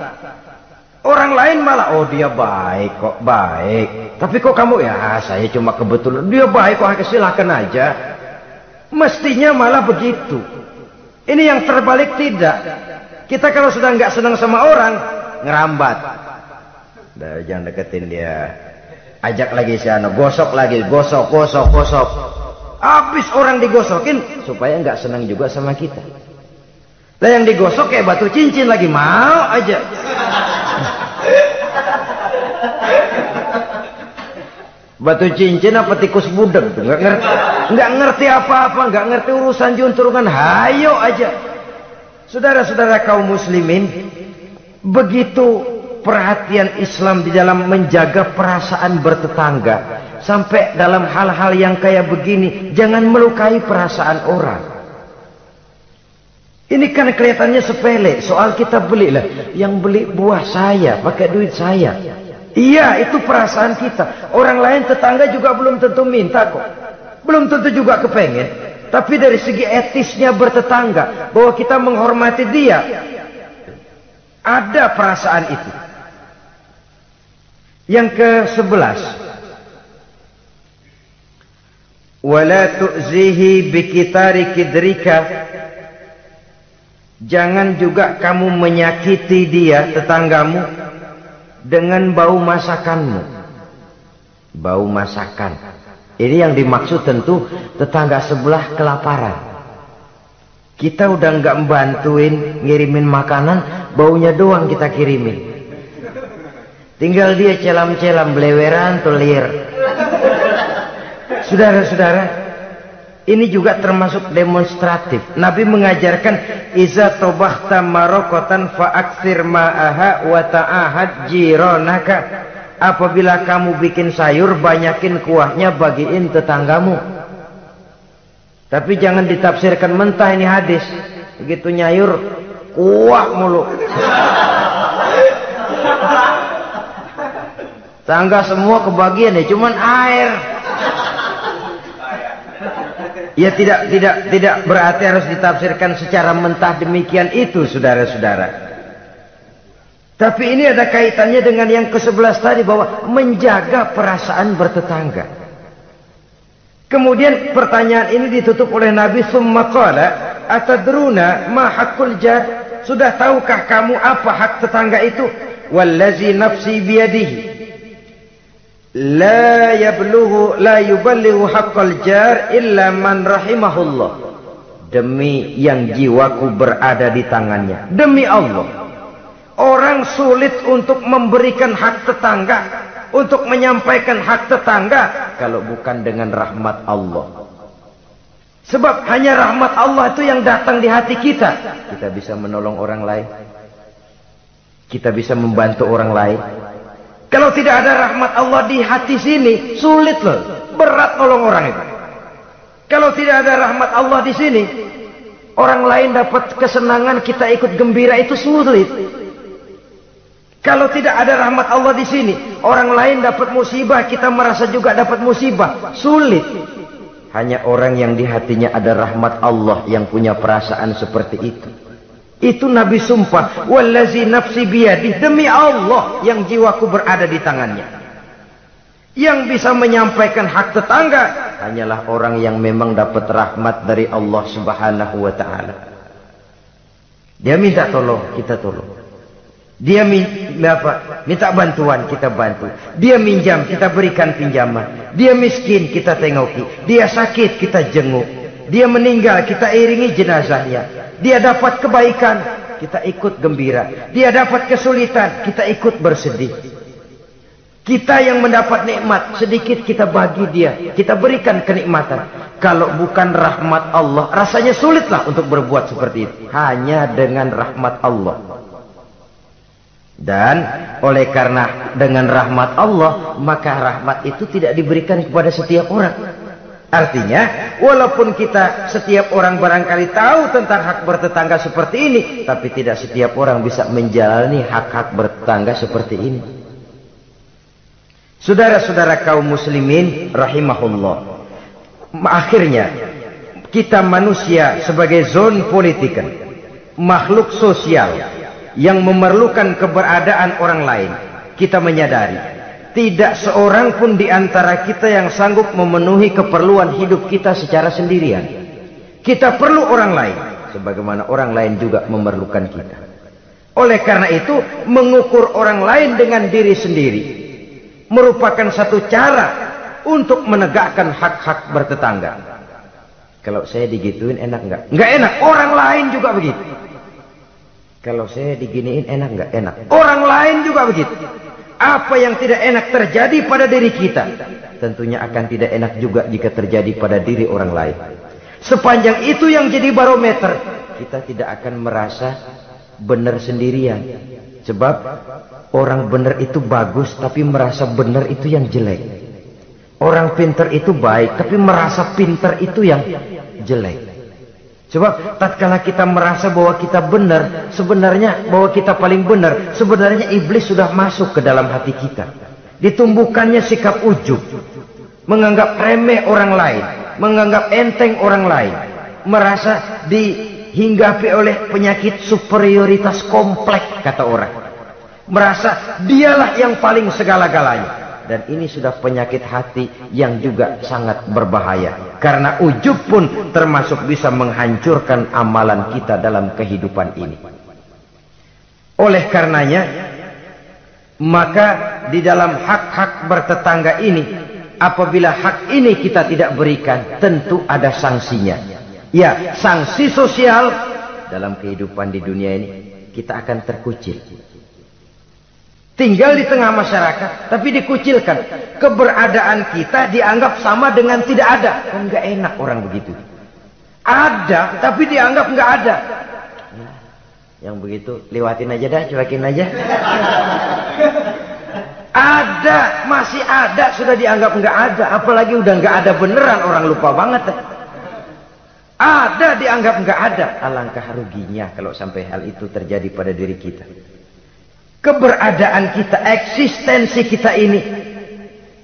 Speaker 1: Orang lain malah, oh dia baik kok, baik. Tapi kok kamu, ya saya cuma kebetulan. Dia baik kok, silakan aja. Mestinya malah begitu. Ini yang terbalik tidak. Kita kalau sudah nggak senang sama orang, ngerambat. Jangan deketin dia. Ajak lagi sana, gosok lagi, gosok. Habis orang digosokin supaya nggak senang juga sama kita. Nah yang digosok kayak batu cincin lagi, mau aja. Batu cincin apa tikus budeg tuh, nggak ngerti apa-apa, nggak ngerti urusan junturungan, hayo aja. Saudara-saudara kaum muslimin, begitu perhatian Islam di dalam menjaga perasaan bertetangga. Sampai dalam hal-hal yang kayak begini, jangan melukai perasaan orang. Ini kan kelihatannya sepele, soal kita beli lah. Yang beli buah saya, pakai duit saya. Iya, itu perasaan kita. Orang lain tetangga juga belum tentu minta kok. Belum tentu juga kepengen. Tapi dari segi etisnya bertetangga, bahwa kita menghormati dia, ada perasaan itu. Yang ke-11, wala tu'zihi bikitari kidrika, jangan juga kamu menyakiti dia, tetanggamu, dengan bau masakanmu. Bau masakan ini yang dimaksud tentu tetangga sebelah kelaparan. Kita udah nggak membantuin ngirimin makanan, baunya doang kita kirimin. Tinggal dia celam-celam, beleweran, telir. Saudara-saudara, ini juga termasuk demonstratif. Nabi mengajarkan, iza tobahta marokotan fa'aksir ma'aha wa ta'ahad jironaka. Apabila kamu bikin sayur, banyakin kuahnya, bagiin tetanggamu. Tapi jangan ditafsirkan mentah ini hadis. Begitu nyayur, kuah mulu. Tangga semua kebagian ya, cuman air. Ya tidak berarti harus ditafsirkan secara mentah demikian itu, saudara-saudara. Tapi ini ada kaitannya dengan yang ke-11 tadi, bahwa menjaga perasaan bertetangga. Kemudian pertanyaan ini ditutup oleh Nabi, summa qala atadruna ma haqqul jar? Sudah tahukah kamu apa hak tetangga itu? Wallazi nafsi biyadihi la yuballighu haqqal jar illa man rahimahullah. Demi yang jiwaku berada di tangannya, demi Allah, orang sulit untuk memberikan hak tetangga, untuk menyampaikan hak tetangga, kalau bukan dengan rahmat Allah. Sebab hanya rahmat Allah itu yang datang di hati kita. Kita bisa menolong orang lain, kita bisa membantu orang lain. Kalau tidak ada rahmat Allah di hati sini, sulit loh, berat nolong orang itu. Kalau tidak ada rahmat Allah di sini, orang lain dapat kesenangan, kita ikut gembira, itu sulit. Kalau tidak ada rahmat Allah di sini, orang lain dapat musibah, kita merasa juga dapat musibah, sulit. Hanya orang yang di hatinya ada rahmat Allah yang punya perasaan seperti itu. Itu Nabi sumpah, wallazi nafsi biyadih, demi Allah yang jiwaku berada di tangannya. Yang bisa menyampaikan hak tetangga hanyalah orang yang memang dapat rahmat dari Allah Subhanahu wa ta'ala. Dia minta tolong, kita tolong. Dia minta bantuan, kita bantu. Dia minjam, kita berikan pinjaman. Dia miskin, kita tengoki. Dia sakit, kita jenguk. Dia meninggal, kita iringi jenazahnya. Dia dapat kebaikan, kita ikut gembira. Dia dapat kesulitan, kita ikut bersedih. Kita yang mendapat nikmat, sedikit kita bagi dia, kita berikan kenikmatan. Kalau bukan rahmat Allah, rasanya sulitlah untuk berbuat seperti itu. Hanya dengan rahmat Allah. Dan oleh karena dengan rahmat Allah, maka rahmat itu tidak diberikan kepada setiap orang. Artinya, walaupun kita setiap orang barangkali tahu tentang hak bertetangga seperti ini, tapi tidak setiap orang bisa menjalani hak-hak bertetangga seperti ini. Saudara-saudara kaum muslimin rahimahullah. Akhirnya, kita manusia sebagai zon politik, makhluk sosial yang memerlukan keberadaan orang lain, kita menyadari tidak seorang pun di antara kita yang sanggup memenuhi keperluan hidup kita secara sendirian. Kita perlu orang lain, sebagaimana orang lain juga memerlukan kita. Oleh karena itu, mengukur orang lain dengan diri sendiri merupakan satu cara untuk menegakkan hak-hak bertetangga. Kalau saya digituin enak nggak? Nggak enak. Orang lain juga begitu. Kalau saya diginiin enak nggak? Enak. Orang lain juga begitu. Apa yang tidak enak terjadi pada diri kita, tentunya akan tidak enak juga jika terjadi pada diri orang lain. Sepanjang itu yang jadi barometer, kita tidak akan merasa benar sendirian. Sebab orang benar itu bagus, tapi merasa benar itu yang jelek. Orang pintar itu baik, tapi merasa pintar itu yang jelek. Sebab tatkala kita merasa bahwa kita benar, sebenarnya bahwa kita paling benar, sebenarnya iblis sudah masuk ke dalam hati kita. Ditumbuhkannya sikap ujub, menganggap remeh orang lain, menganggap enteng orang lain, merasa dihinggapi oleh penyakit superioritas kompleks, kata orang. Merasa dialah yang paling segala-galanya. Dan ini sudah penyakit hati yang juga sangat berbahaya. Karena ujub pun termasuk bisa menghancurkan amalan kita dalam kehidupan ini. Oleh karenanya, maka di dalam hak-hak bertetangga ini, apabila hak ini kita tidak berikan, tentu ada sanksinya. Ya, sanksi sosial dalam kehidupan di dunia ini, kita akan terkucil. Tinggal di tengah masyarakat, tapi dikucilkan. Keberadaan kita dianggap sama dengan tidak ada. Kan nggak enak orang begitu. Ada, tapi dianggap nggak ada. Yang begitu, lewatin aja dah, cuekin aja. Ada, masih ada, sudah dianggap nggak ada. Apalagi udah nggak ada beneran, orang lupa banget. Ada, dianggap nggak ada. Alangkah ruginya kalau sampai hal itu terjadi pada diri kita. Keberadaan kita, eksistensi kita ini,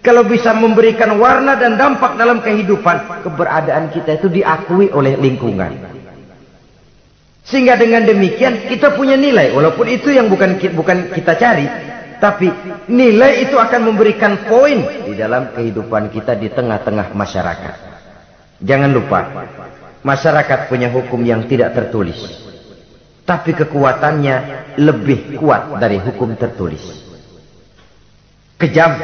Speaker 1: Kalau bisa memberikan warna dan dampak dalam kehidupan, keberadaan kita itu diakui oleh lingkungan. Sehingga dengan demikian kita punya nilai, walaupun itu yang bukan kita cari, tapi nilai itu akan memberikan poin di dalam kehidupan kita di tengah-tengah masyarakat. Jangan lupa, masyarakat punya hukum yang tidak tertulis, tapi kekuatannya lebih kuat dari hukum tertulis. Kejam,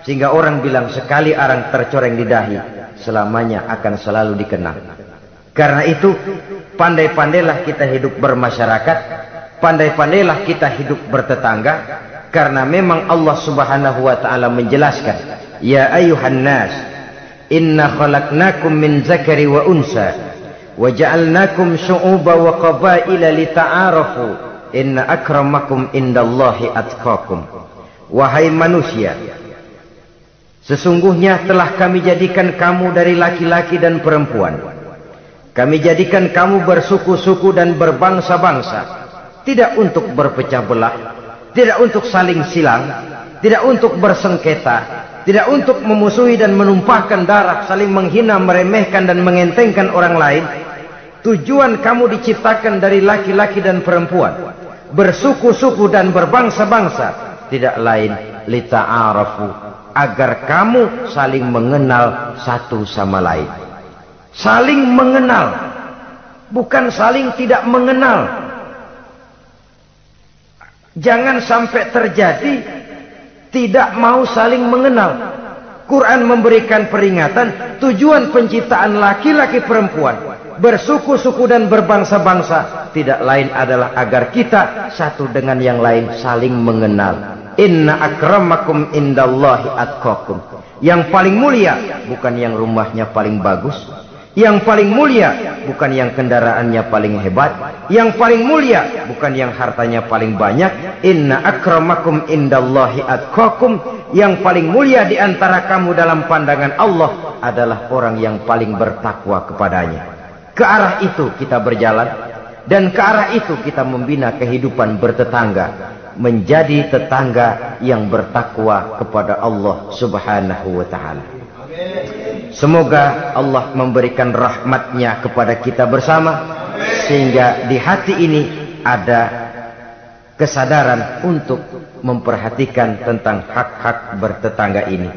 Speaker 1: sehingga orang bilang sekali arang tercoreng di dahi, selamanya akan selalu dikenang. Karena itu, pandai-pandailah kita hidup bermasyarakat, pandai-pandailah kita hidup bertetangga, karena memang Allah Subhanahu wa taala menjelaskan, ya ayuhan nas, inna khalaqnakum min zakari wa unsa, wa ja'alnakum syu'uba wa qabaila lita'arafu, inna akramakum indallahi atqakum. Wahai manusia, sesungguhnya telah kami jadikan kamu dari laki-laki dan perempuan. Kami jadikan kamu bersuku-suku dan berbangsa-bangsa, tidak untuk berpecah belah, tidak untuk saling silang, tidak untuk bersengketa, tidak untuk memusuhi dan menumpahkan darah, saling menghina, meremehkan dan mengentengkan orang lain. Tujuan kamu diciptakan dari laki-laki dan perempuan, bersuku-suku dan berbangsa-bangsa, tidak lain lita'arafu, agar kamu saling mengenal satu sama lain. Saling mengenal, bukan saling tidak mengenal. Jangan sampai terjadi tidak mau saling mengenal. Quran memberikan peringatan, tujuan penciptaan laki-laki perempuan, bersuku-suku dan berbangsa-bangsa, tidak lain adalah agar kita satu dengan yang lain saling mengenal. Inna akramakum indallahi atqakum. Yang paling mulia bukan yang rumahnya paling bagus, yang paling mulia bukan yang kendaraannya paling hebat, yang paling mulia bukan yang hartanya paling banyak. Inna akramakum indallahi atqakum. Yang paling mulia di antara kamu dalam pandangan Allah adalah orang yang paling bertakwa kepadanya. Ke arah itu kita berjalan, dan ke arah itu kita membina kehidupan bertetangga, menjadi tetangga yang bertakwa kepada Allah Subhanahu wa ta'ala. Semoga Allah memberikan rahmatnya kepada kita bersama, sehingga di hati ini ada kesadaran untuk memperhatikan tentang hak-hak bertetangga ini.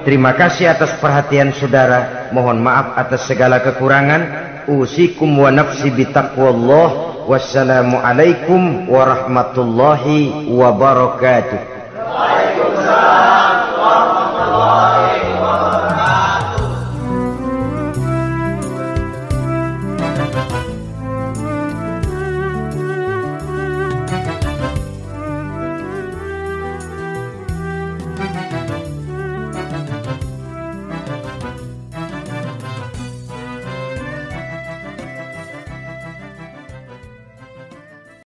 Speaker 1: Terima kasih atas perhatian saudara. Mohon maaf atas segala kekurangan. Usikum wa nafsi bitaqwallah. Wassalamualaikum warahmatullahi wabarakatuh.
Speaker 2: Waalaikumsalam.